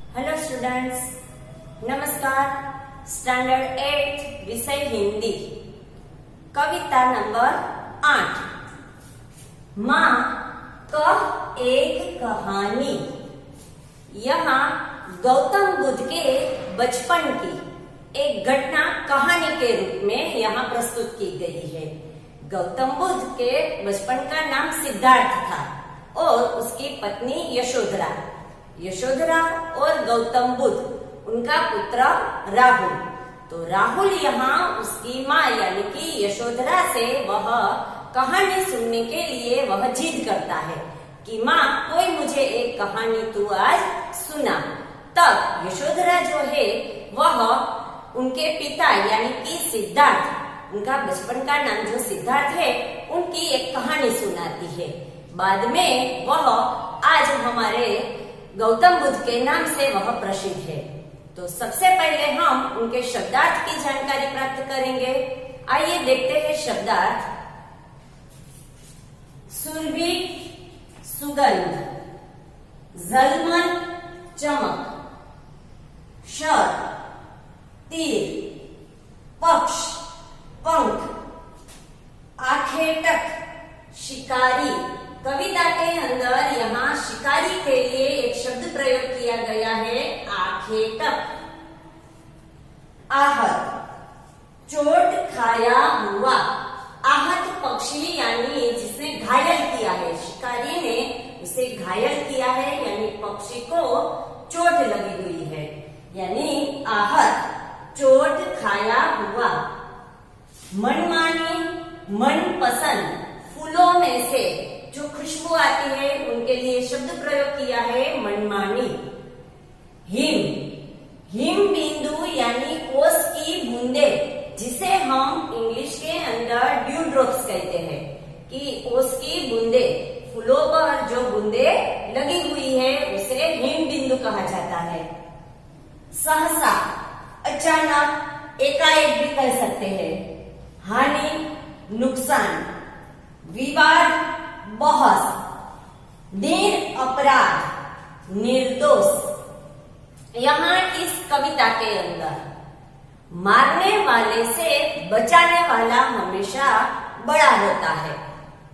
Hello students, नमस्कार। Standard 8 विषय हिंदी, कविता number 8। माँ कह एक कहानी। यहाँ गौतम बुद्ध के बचपन की एक घटना कहानी के रूप में यहाँ प्रस्तुत की गई है। गौतम बुद्ध के बचपन का नाम सिद्धार्थ था और उसकी पत्नी यशोधरा। यशोधरा और गौतम बुद्ध उनका पुत्र राहुल। तो राहुल यहाँ उसकी माँ यानी कि यशोधरा से वह कहानी सुनने के लिए वह जिद करता है कि माँ कोई मुझे एक कहानी तू आज सुना। तब यशोधरा जो है वह उनके पिता यानी कि सिद्धार्थ, उनका बचपन का नाम जो सिद्धार्थ है, उनकी एक कहानी सुनाती है। बाद में वह आज हमारे गौतम बुद्ध के नाम से वह प्रसिद्ध है। तो सबसे पहले हम उनके शब्दार्थ की जानकारी प्राप्त करेंगे। आइए देखते हैं शब्दार्थ। सुरभि सुगंध, झलमल चमक, शर तीर, पक्ष पंख, आखेटक शिकारी। कविता के अंदर यहाँ शिकारी के लिए एक शब्द प्रयोग किया गया है, आखेटक। आहत, चोट खाया हुआ। आहत पक्षी यानी जिसने घायल किया है, शिकारी ने उसे घायल किया है यानी पक्षी को चोट लगी हुई है, यानी आहत, चोट खाया हुआ। मनमानी, मनपसंद, फूलों में से जो खुशबू आती है उनके लिए शब्द प्रयोग किया है, मनमानी। हिम, हिम बिंदु यानी ओस की बूंदे, जिसे हम इंग्लिश के अंदर ड्यू ड्रॉप्स कहते हैं कि ओस की बूंदे, फूलों पर जो बूंदे लगी हुई है उसे हिम बिंदु कहा जाता है। सहसा, अचानक, एकाएक भी कह सकते हैं। हानि, नुकसान। विवाद, बहस। निरपराध, निर्दोष। यहाँ इस कविता के अंदर मारने वाले से बचाने वाला हमेशा बड़ा होता है।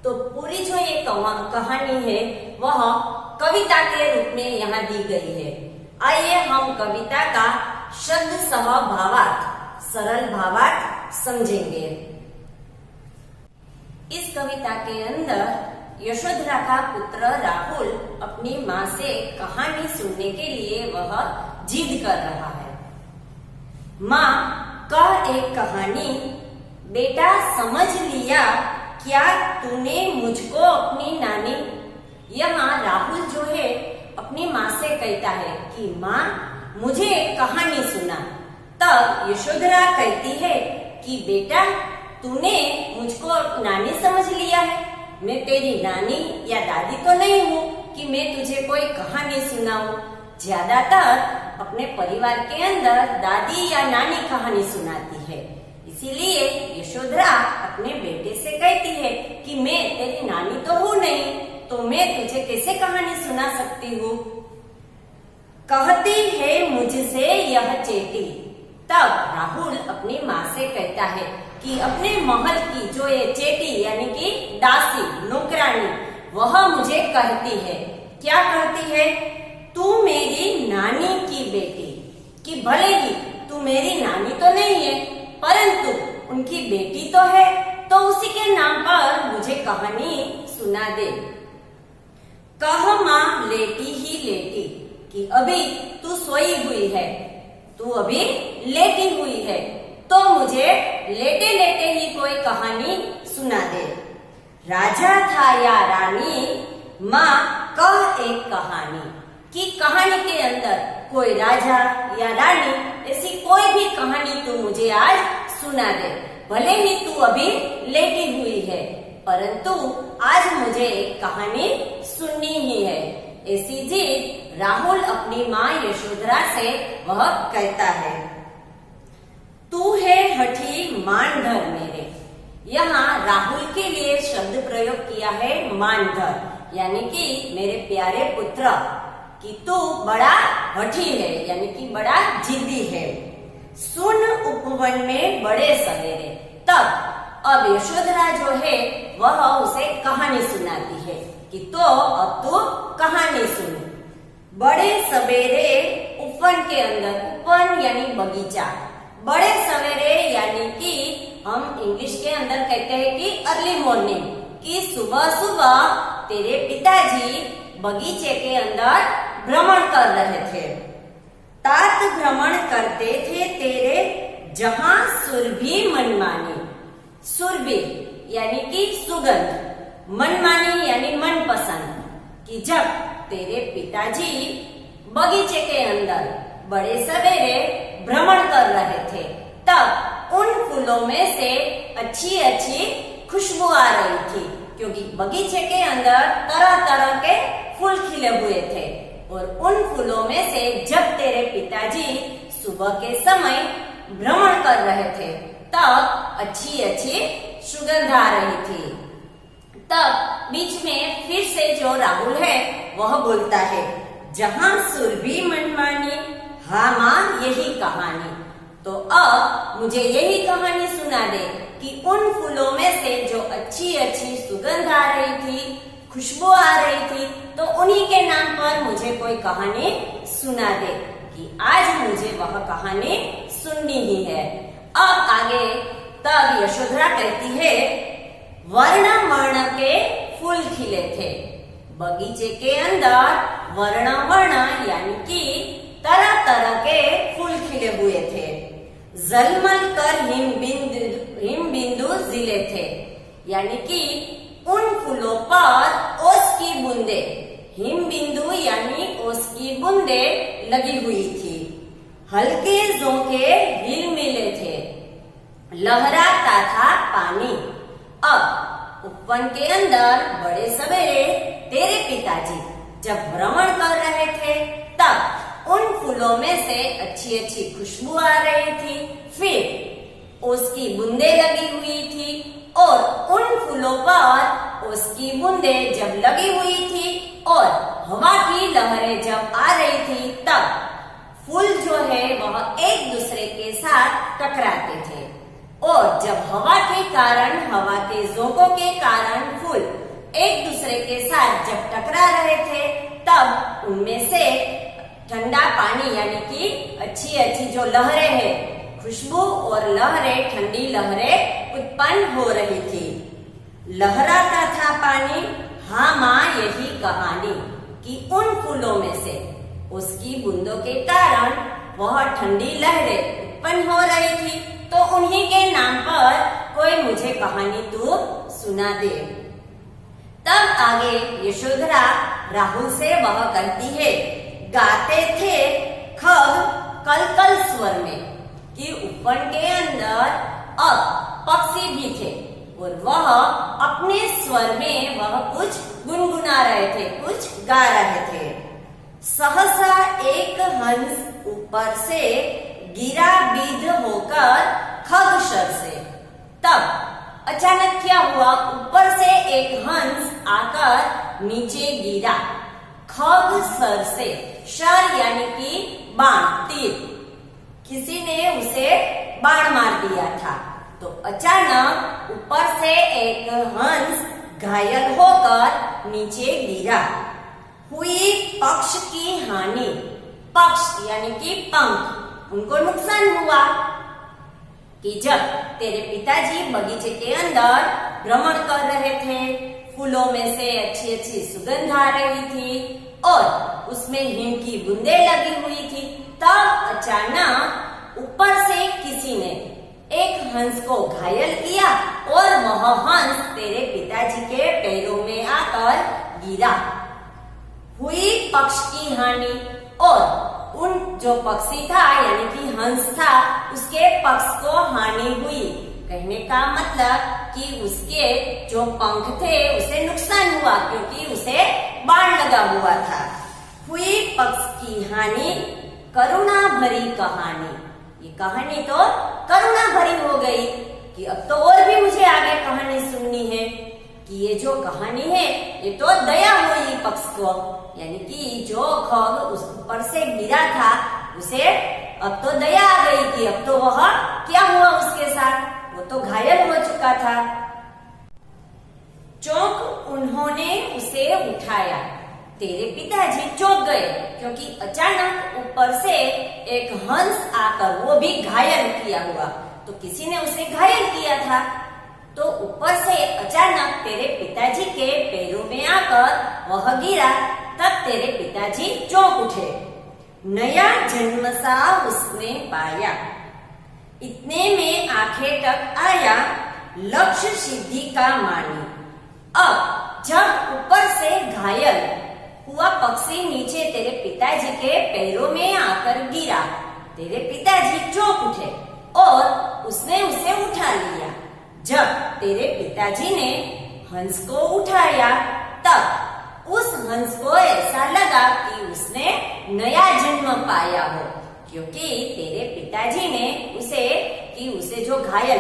तो पूरी जो ये कहानी है वह कविता के रूप में यहाँ दी गई है। आइए हम कविता का शब्द सह भावार्थ, सरल भावार्थ समझेंगे। इस कविता के अंदर यशोधरा का पुत्र राहुल अपनी माँ से कहानी सुनने के लिए वह जिद कर रहा है। माँ कह एक कहानी। बेटा समझ लिया क्या तूने मुझको अपनी नानी। यहाँ राहुल जो है अपनी माँ से कहता है कि माँ मुझे एक कहानी सुना। तब यशोधरा कहती है कि बेटा तूने मुझको नानी समझ लिया है, मैं तेरी नानी या दादी तो नहीं हूँ कि मैं तुझे कोई कहानी सुनाऊं। ज्यादातर अपने परिवार के अंदर दादी या नानी कहानी सुनाती है, इसीलिए यशोधरा अपने बेटे से कहती है कि मैं तेरी नानी तो हूँ नहीं, तो मैं तुझे कैसे कहानी सुना सकती हूँ। कहती है मुझसे यह चेटी। तब राहुल अपनी माँ से कहता है कि अपने महल की जो ये चेटी यानी कि दासी, नौकरानी, वह मुझे कहती है। क्या कहती है? तू मेरी नानी की बेटी, कि भले ही तू मेरी नानी तो नहीं है परंतु उनकी बेटी तो है, तो उसी के नाम पर मुझे कहानी सुना दे। कह माँ लेटी ही लेटी, कि अभी तू सोई हुई है, तू अभी लेटी हुई है, तो मुझे लेटे लेटे ही कोई कहानी सुना दे। राजा था या रानी, माँ कह एक कहानी, कि कहानी के अंदर कोई राजा या रानी ऐसी कोई भी कहानी तू मुझे आज सुना दे। भले ही तू अभी लेटी हुई है परंतु आज मुझे एक कहानी सुननी ही है। ऐसी जिद राहुल अपनी माँ यशोधरा से वह कहता है। तू है हठी मानधर मेरे। यहाँ राहुल के लिए शब्द प्रयोग किया है मानधर, यानी कि मेरे प्यारे पुत्र, कि तू बड़ा हठी है, यानी कि बड़ा जिद्दी है। सुन उपवन में बड़े सवेरे। तब अब यशोधरा जो है वह उसे कहानी सुनाती है कि तो अब तू कहानी सुन। बड़े सवेरे उपवन के अंदर, उपवन यानी बगीचा, बड़े सवेरे यानी कि हम इंग्लिश के अंदर कहते हैं कि अर्ली मॉर्निंग, कि सुबह सुबह तेरे पिताजी बगीचे के अंदर भ्रमण कर रहे थे। तात भ्रमण करते थे तेरे जहां सुरभि मनमानी। सुरभि यानी कि सुगंध, मनमानी यानी मनपसंद, कि जब तेरे पिताजी बगीचे के अंदर बड़े सवेरे भ्रमण कर रहे थे तब उन फूलों में से अच्छी अच्छी खुशबू आ रही थी, क्योंकि बगीचे के अंदर तरह तरह के फूल खिले हुए थे और उन फूलों में से जब तेरे पिताजी सुबह के समय भ्रमण कर रहे थे तब अच्छी अच्छी सुगंध आ रही थी। तब बीच में फिर से जो राहुल है वह बोलता है, जहां सुरभि मनमानी, हाँ माँ यही कहानी। तो अब मुझे यही कहानी सुना दे कि उन फूलों में से जो अच्छी अच्छी सुगंध आ रही थी, खुशबू आ रही थी, तो उन्हीं के नाम पर मुझे कोई कहानी सुना दे, कि आज मुझे वह कहानी सुननी ही है। अब आगे तब यशोधरा कहती है, वर्ण वर्ण के फूल खिले थे। बगीचे के अंदर वर्ण वर्ण यानी कि तरह तरह के फूल खिले हुए थे। जलमल कर हिम बिंदु जिले थे, यानी कि उन फूलों पर ओस की बूंदे, हिम बिंदु यानी ओस की बूंदे लगी हुई थी। हल्के झोंके हिल मिले थे, लहराता था पानी। अब उपवन के अंदर बड़े सवेरे तेरे पिताजी जब भ्रमण कर रहे थे तब उन फूलों में से अच्छी अच्छी खुशबू आ रही थी, फिर उसकी बूंदे लगी हुई थी और उन फूलों पर उसकी बूंदे जब लगी हुई थी और हवा की लहरें जब आ रही थी तब फूल जो है वह एक दूसरे के साथ टकराते थे और जब हवा के कारण, हवा के झोंकों के कारण फूल एक दूसरे के साथ जब टकरा रहे थे तब उनमें से ठंडा पानी यानी कि अच्छी अच्छी जो लहरें हैं, खुशबू और लहरें, ठंडी लहरें उत्पन्न हो रही थी। लहराता था पानी, हाँ माँ यही कहानी, कि उन फूलों में से उसकी बूंदों के कारण वह ठंडी लहरें उत्पन्न हो रही थी, तो उन्हीं के नाम पर कोई मुझे कहानी तू सुना दे। तब आगे यशोधरा राहुल से वह कहती है, गाते थे खग कलकल स्वर में, कि उपवन के अंदर अब पक्षी भी थे और वह अपने स्वर में वह कुछ गुनगुना रहे थे, कुछ गा रहे थे। सहसा एक हंस ऊपर से गिरा बिध होकर खगशर से। तब अचानक क्या हुआ, ऊपर से एक हंस आकर नीचे गिरा, खग सर से, शर यानी कि बाण, तीर, किसी ने उसे बाण मार दिया था। तो अचानक ऊपर से एक हंस घायल होकर नीचे गिरा। हुई पक्ष की हानि, पक्ष यानी कि पंख, उनको नुकसान हुआ, कि जब तेरे पिताजी बगीचे के अंदर भ्रमण कर रहे थे, फूलों में से अच्छी अच्छी सुगंध आ रही थी और उसमें हिम की बूंदें लगी हुई थी, तब अचानक ऊपर से किसी ने एक हंस को घायल किया और वह हंस तेरे पिताजी के पैरों में आकर गिरा। हुई पक्ष की हानि, और उन जो पक्षी था यानी कि हंस था उसके पक्ष को हानि हुई। कहने का मतलब कि उसके जो पंख थे उसे नुकसान हुआ, क्योंकि उसे बाण लगा हुआ था। हुई पक्ष की हानि, करुणा भरी कहानी, ये कहानी तो करुणा भरी हो गई कि अब तो और भी मुझे आगे कहानी सुननी है। कि ये जो कहानी है ये तो दया हुई पक्ष को, यानी कि जो खग उस ऊपर से गिरा था उसे अब तो दया आ गई थी। अब तो वह क्या हुआ उसके साथ, वो तो घायल हो चुका था। चौंक उन्होंने उसे उठाया। तेरे पिताजी चौंक गए क्योंकि अचानक ऊपर से एक हंस आकर, वो भी घायल किया हुआ, तो किसी ने उसे घायल किया था, तो ऊपर से अचानक तेरे पिताजी के पैरों में आकर वह गिरा। तब तेरे पिताजी चौंक उठे। नया जन्म सा उसने पाया, इतने में आंखें तक आया लक्ष्य सिद्धि का मानी। अब जब ऊपर से घायल हुआ पक्षी नीचे तेरे पिताजी के पैरों में आकर गिरा, तेरे पिताजी चौंक उठे और उसने उसे उठा लिया। जब तेरे पिताजी ने हंस को उठाया तब उस हंस को ऐसा लगा कि उसने नया जन्म पाया हो, क्योंकि तेरे पिताजी ने उसे जो घायल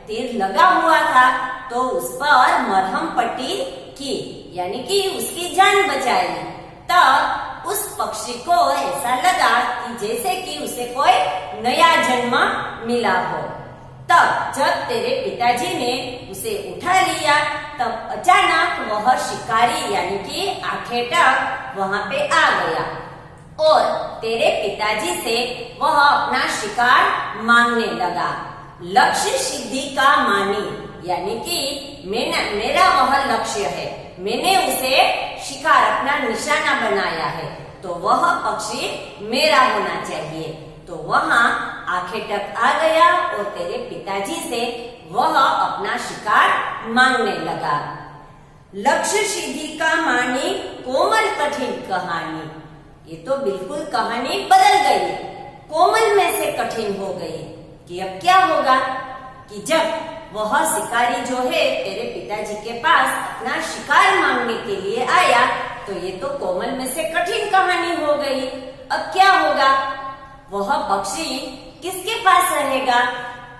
तीर लगा हुआ था तो उस पर मरहम पट्टी की, यानी कि उसकी जान बचाई। तब उस पक्षी को ऐसा लगा कि जैसे कि उसे कोई नया जन्म मिला हो। तब जब तेरे पिताजी ने उसे उठा लिया तब अचानक वह शिकारी यानी कि आखेटक वहां पे आ गया और तेरे पिताजी से वह अपना शिकार मांगने लगा। लक्ष्य सिद्धि का मानी, यानी कि मेरा वह लक्ष्य है, मैंने उसे शिकार अपना निशाना बनाया है, तो वह पक्षी मेरा होना चाहिए। तो वहां आखेटक आ गया और तेरे पिताजी से वह अपना शिकार मांगने लगा। लक्ष्य सिद्धि का मानी कोमल कठिन कहानी, ये तो बिल्कुल कहानी बदल गई, कोमल में से कठिन हो गई। कि अब क्या होगा कि जब वह शिकारी जो है तेरे पिताजी के पास अपना शिकार मांगने के लिए आया तो ये तो कोमल में से कठिन कहानी हो गई। अब क्या होगा, वह पक्षी किसके पास रहेगा,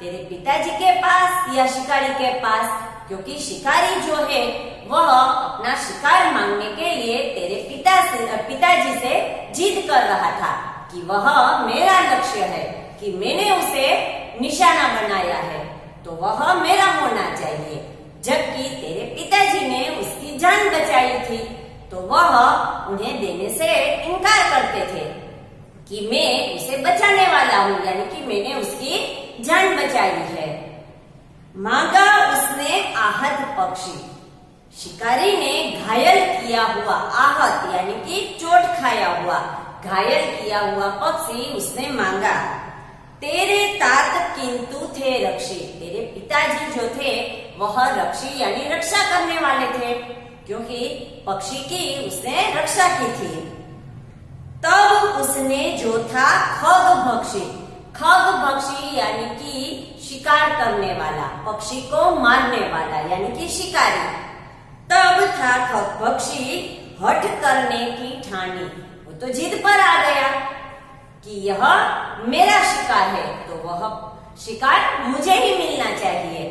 तेरे पिताजी के पास या शिकारी के पास? क्योंकि शिकारी जो है वह अपना शिकार मांगने के लिए तेरे पिताजी से जिद कर रहा था कि वह मेरा लक्ष्य है, कि मैंने उसे निशाना बनाया है तो वह मेरा होना चाहिए। जबकि तेरे पिताजी ने उसकी जान बचाई थी तो वह उन्हें देने से इनकार करते थे कि मैं उसे बचाने वाला हूँ, यानी कि मैंने उसकी जान बचाई है। मांगा उसने आहत पक्षी, शिकारी ने घायल किया हुआ, आहत यानी कि चोट खाया हुआ, घायल किया हुआ पक्षी उसने मांगा। तेरे तात किंतु थे रक्षी, तेरे पिताजी जो थे वह रक्षी यानी रक्षा करने वाले थे, क्योंकि पक्षी की उसने रक्षा की थी। तब उसने जो था खग भक्षी, खग भक्षी यानी कि शिकार करने वाला, पक्षी को मारने वाला यानी कि शिकारी। तब था खग भक्षी हठ करने की ठानी, वो तो जिद पर आ गया कि यह मेरा शिकार है तो वह शिकार मुझे ही मिलना चाहिए।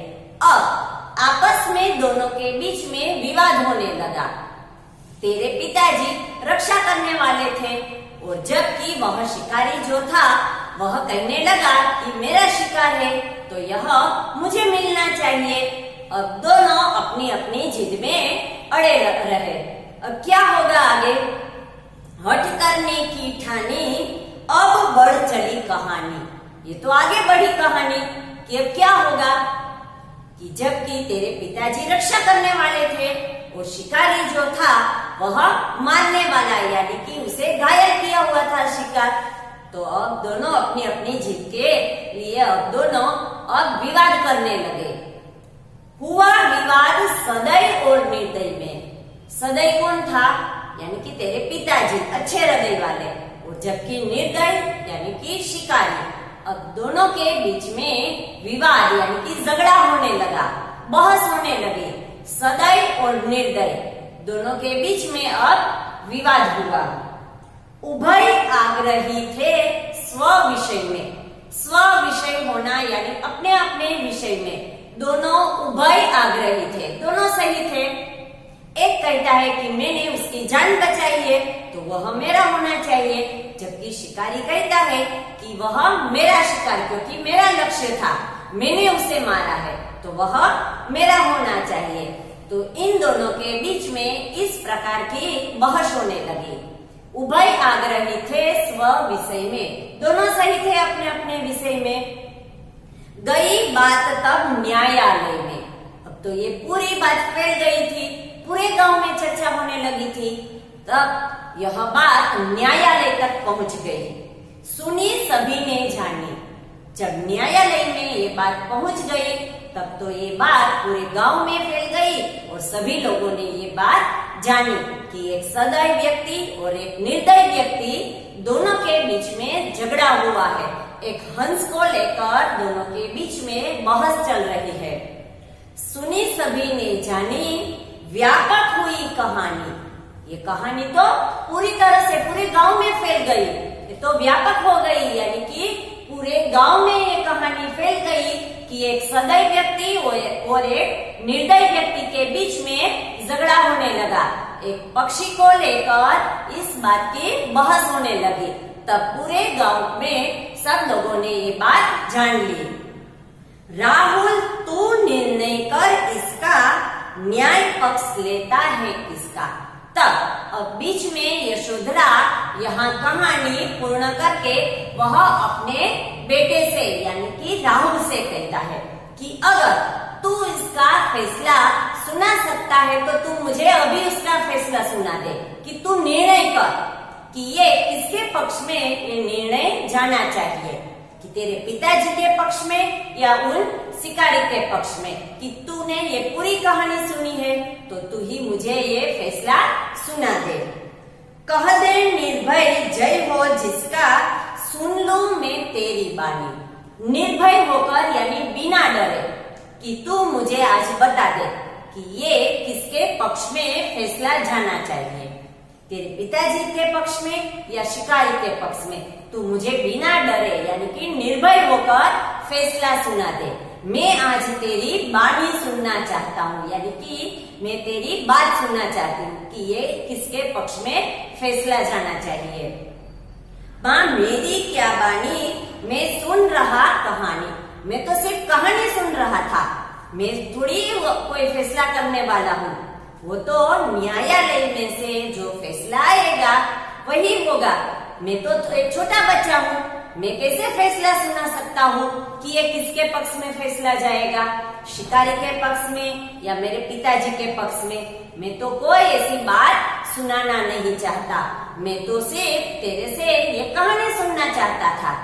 अब आपस में दोनों के बीच में विवाद होने लगा। तेरे पिताजी रक्षा करने वाले थे और जबकि वह शिकारी जो था वह कहने लगा कि मेरा शिकार है तो यह मुझे मिलना चाहिए। अब दोनों अपनी अपनी जिद में अड़े रहे। अब क्या होगा आगे, हट करने की ठानी अब बढ़ चली कहानी। ये तो आगे बढ़ी कहानी कि अब क्या होगा कि जबकि तेरे पिताजी रक्षा करने वाले थे और शिकारी जो था वह मारने वाला यानी कि उसे घायल किया हुआ था शिकार, तो अब दोनों अपनी अपनी जीत के लिए अब दोनों अब विवाद करने लगे। हुआ विवाद सदय और निर्दय में। सदय कौन था, यानी कि तेरे पिताजी अच्छे हृदय वाले, और जबकि निर्दय यानी कि शिकारी। अब दोनों के बीच में विवाद यानी कि झगड़ा होने लगा, बहस होने लगी। सदय और निर्दय दोनों के बीच में अब विवाद हुआ। उभय आग्रही थे स्व विषय में। स्व विषय होना यानी अपने अपने विषय में, दोनों उभय आग्रही थे, दोनों सही थे। एक कहता है कि मैंने उसकी जान बचाई है तो वह मेरा होना चाहिए, जबकि शिकारी कहता है कि वह मेरा शिकार, क्योंकि मेरा लक्ष्य था, मैंने उसे मारा है तो वह मेरा होना चाहिए। तो इन दोनों के बीच में इस प्रकार की बहस होने लगी। उभय आग्रही थे स्व विषय में, दोनों सही थे अपने अपने विषय में। गई बात तब न्यायालय में। अब तो ये पूरी बात फैल गई थी, पूरे गांव में चर्चा होने लगी थी। तब यह बात न्यायालय तक पहुंच गई, सुनी सभी ने जानी। जब न्यायालय में ये बात पहुंच गई तब तो ये बात पूरे गांव में फैल गई और सभी लोगों ने ये बात जानी कि एक सदय व्यक्ति और एक निर्दय व्यक्ति दोनों के बीच में झगड़ा हुआ है। एक हंस को लेकर दोनों के बीच में बहस चल रही है। सुनी सभी ने जानी, व्यापक हुई कहानी। ये कहानी तो पूरी तरह से पूरे गांव में फैल गई, ये तो व्यापक हो गई, यानी कि पूरे गांव में ये कहानी फैल गई कि एक सदय व्यक्ति और एक निर्दय व्यक्ति के बीच में झगड़ा होने लगा। एक पक्षी को लेकर इस बात की बहस होने लगी। तब पूरे गांव में सब लोगों ने ये बात जान ली। राहुल तू निर्णय कर इसका, न्याय पक्ष लेता है किसका। तब अब बीच में यशोधरा यहाँ कहानी पूर्ण करके वह अपने बेटे से यानी कि राहुल से कहता है कि अगर तू इसका फैसला सुना सकता है तो तू मुझे अभी उसका फैसला सुना दे कि तू निर्णय कर कि ये किसके पक्ष में ये निर्णय जाना चाहिए, कि तेरे पिताजी के पक्ष में या उन शिकारी के पक्ष में। कि तूने ये पूरी कहानी सुनी है तो तू ही मुझे ये फैसला सुना दे। कह दे निर्भय जय हो जिसका, सुन लूं मैं तेरी बानी। निर्भय होकर यानी बिना डरे कि तू मुझे आज बता दे कि ये किसके पक्ष में फैसला जाना चाहिए, तेरे पिताजी के पक्ष में या शिकारी के पक्ष में। तू मुझे बिना डरे यानी कि निर्भय होकर फैसला सुना दे। मैं आज तेरी बानी सुनना चाहता हूँ, यानी कि मैं तेरी बात सुनना चाहती हूँ कि ये किसके पक्ष में फैसला जाना चाहिए। माँ मेरी क्या बानी, मैं सुन रहा कहानी। मैं तो सिर्फ कहानी सुन रहा था, मैं थोड़ी कोई फैसला करने वाला हूँ। वो तो न्यायालय में से जो फैसला आएगा वही होगा। मैं तो एक छोटा बच्चा हूँ, मैं कैसे फैसला सुना सकता हूँ कि ये किसके पक्ष में फैसला जाएगा, शिकारी के पक्ष में या मेरे पिताजी के पक्ष में। मैं तो कोई ऐसी बात सुनाना नहीं चाहता, मैं तो सिर्फ तेरे से ये कहानी सुनना चाहता था।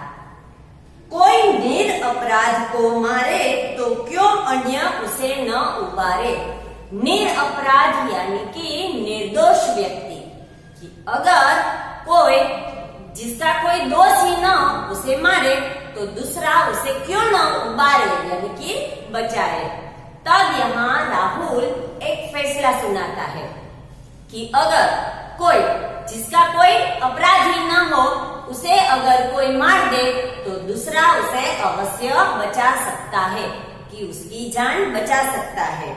कोई निरपराध को मारे तो क्यों अन्य उसे न उबारे। निरपराध यानी कि निर्दोष व्यक्ति, कि अगर कोई जिसका कोई दोष ही न उसे मारे तो दूसरा उसे क्यों न उबारे यानी कि बचाए। तब यहाँ राहुल एक फैसला सुनाता है कि अगर कोई जिसका कोई अपराध ही न हो उसे अगर कोई मार दे तो दूसरा उसे अवश्य बचा सकता है, कि उसकी जान बचा सकता है।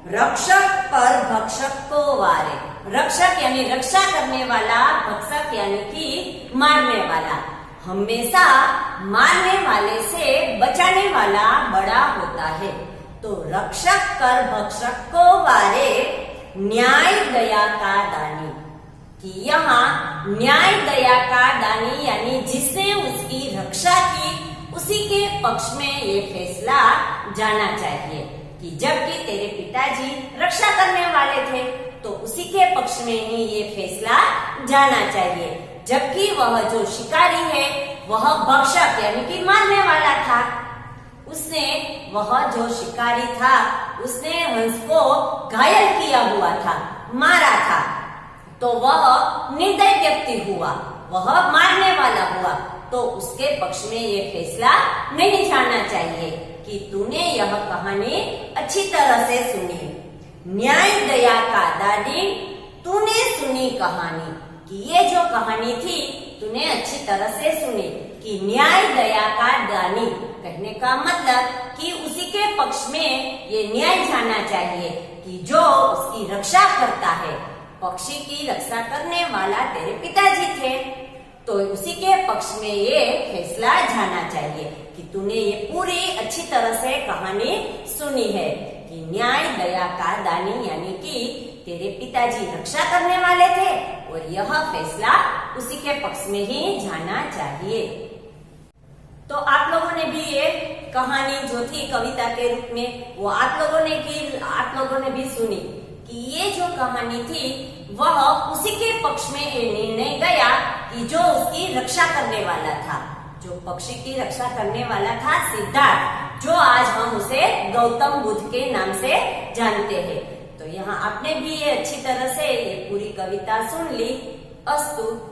रक्षक पर भक्षक को वारे। रक्षक यानी रक्षा करने वाला, भक्षक यानी कि मारने वाला। हमेशा मारने वाले से बचाने वाला बड़ा होता है। तो रक्षक कर भक्षक को वारे, न्याय दया का दानी। कि यहाँ न्याय दया का दानी यानी जिसने उसकी रक्षा की उसी के पक्ष में ये फैसला जाना चाहिए। कि जबकि तेरे पिताजी रक्षा करने वाले थे तो उसी के पक्ष में ही ये फैसला जाना चाहिए, जबकि वह जो शिकारी है वह भक्षक यानी कि मारने वाला था। उसने वह जो शिकारी था उसने हंस को घायल किया हुआ था, मारा था, तो वह निर्दय व्यक्ति हुआ, वह मारने वाला हुआ। तो उसके पक्ष में ये फैसला नहीं जाना चाहिए कि तूने यह कहानी अच्छी तरह से सुनी। न्याय दया का दानी, तूने सुनी कहानी कि ये जो कहानी थी तूने अच्छी तरह से सुनी कि न्याय दया का दानी कहने का मतलब कि उसी के पक्ष में ये न्याय जाना चाहिए कि जो उसकी रक्षा करता है। पक्षी की रक्षा करने वाला तेरे पिताजी थे, तो उसी के पक्ष में ये फैसला जाना चाहिए कि तूने ये पूरी अच्छी तरह से कहानी सुनी है कि न्याय दया का दानी यानी कि तेरे पिताजी रक्षा करने वाले थे और यह फैसला उसी के पक्ष में ही जाना चाहिए। तो आप लोगों ने भी ये कहानी जो थी कविता के रूप में वो आप लोगों ने भी सुनी कि ये जो कहानी थी वह उसी के पक्ष में ये निर्णय गया कि जो उसकी रक्षा करने वाला था, जो पक्षी की रक्षा करने वाला था सिद्धार्थ, जो आज हम उसे गौतम बुद्ध के नाम से जानते हैं। तो यहाँ आपने भी ये अच्छी तरह से ये पूरी कविता सुन ली। अस्तु।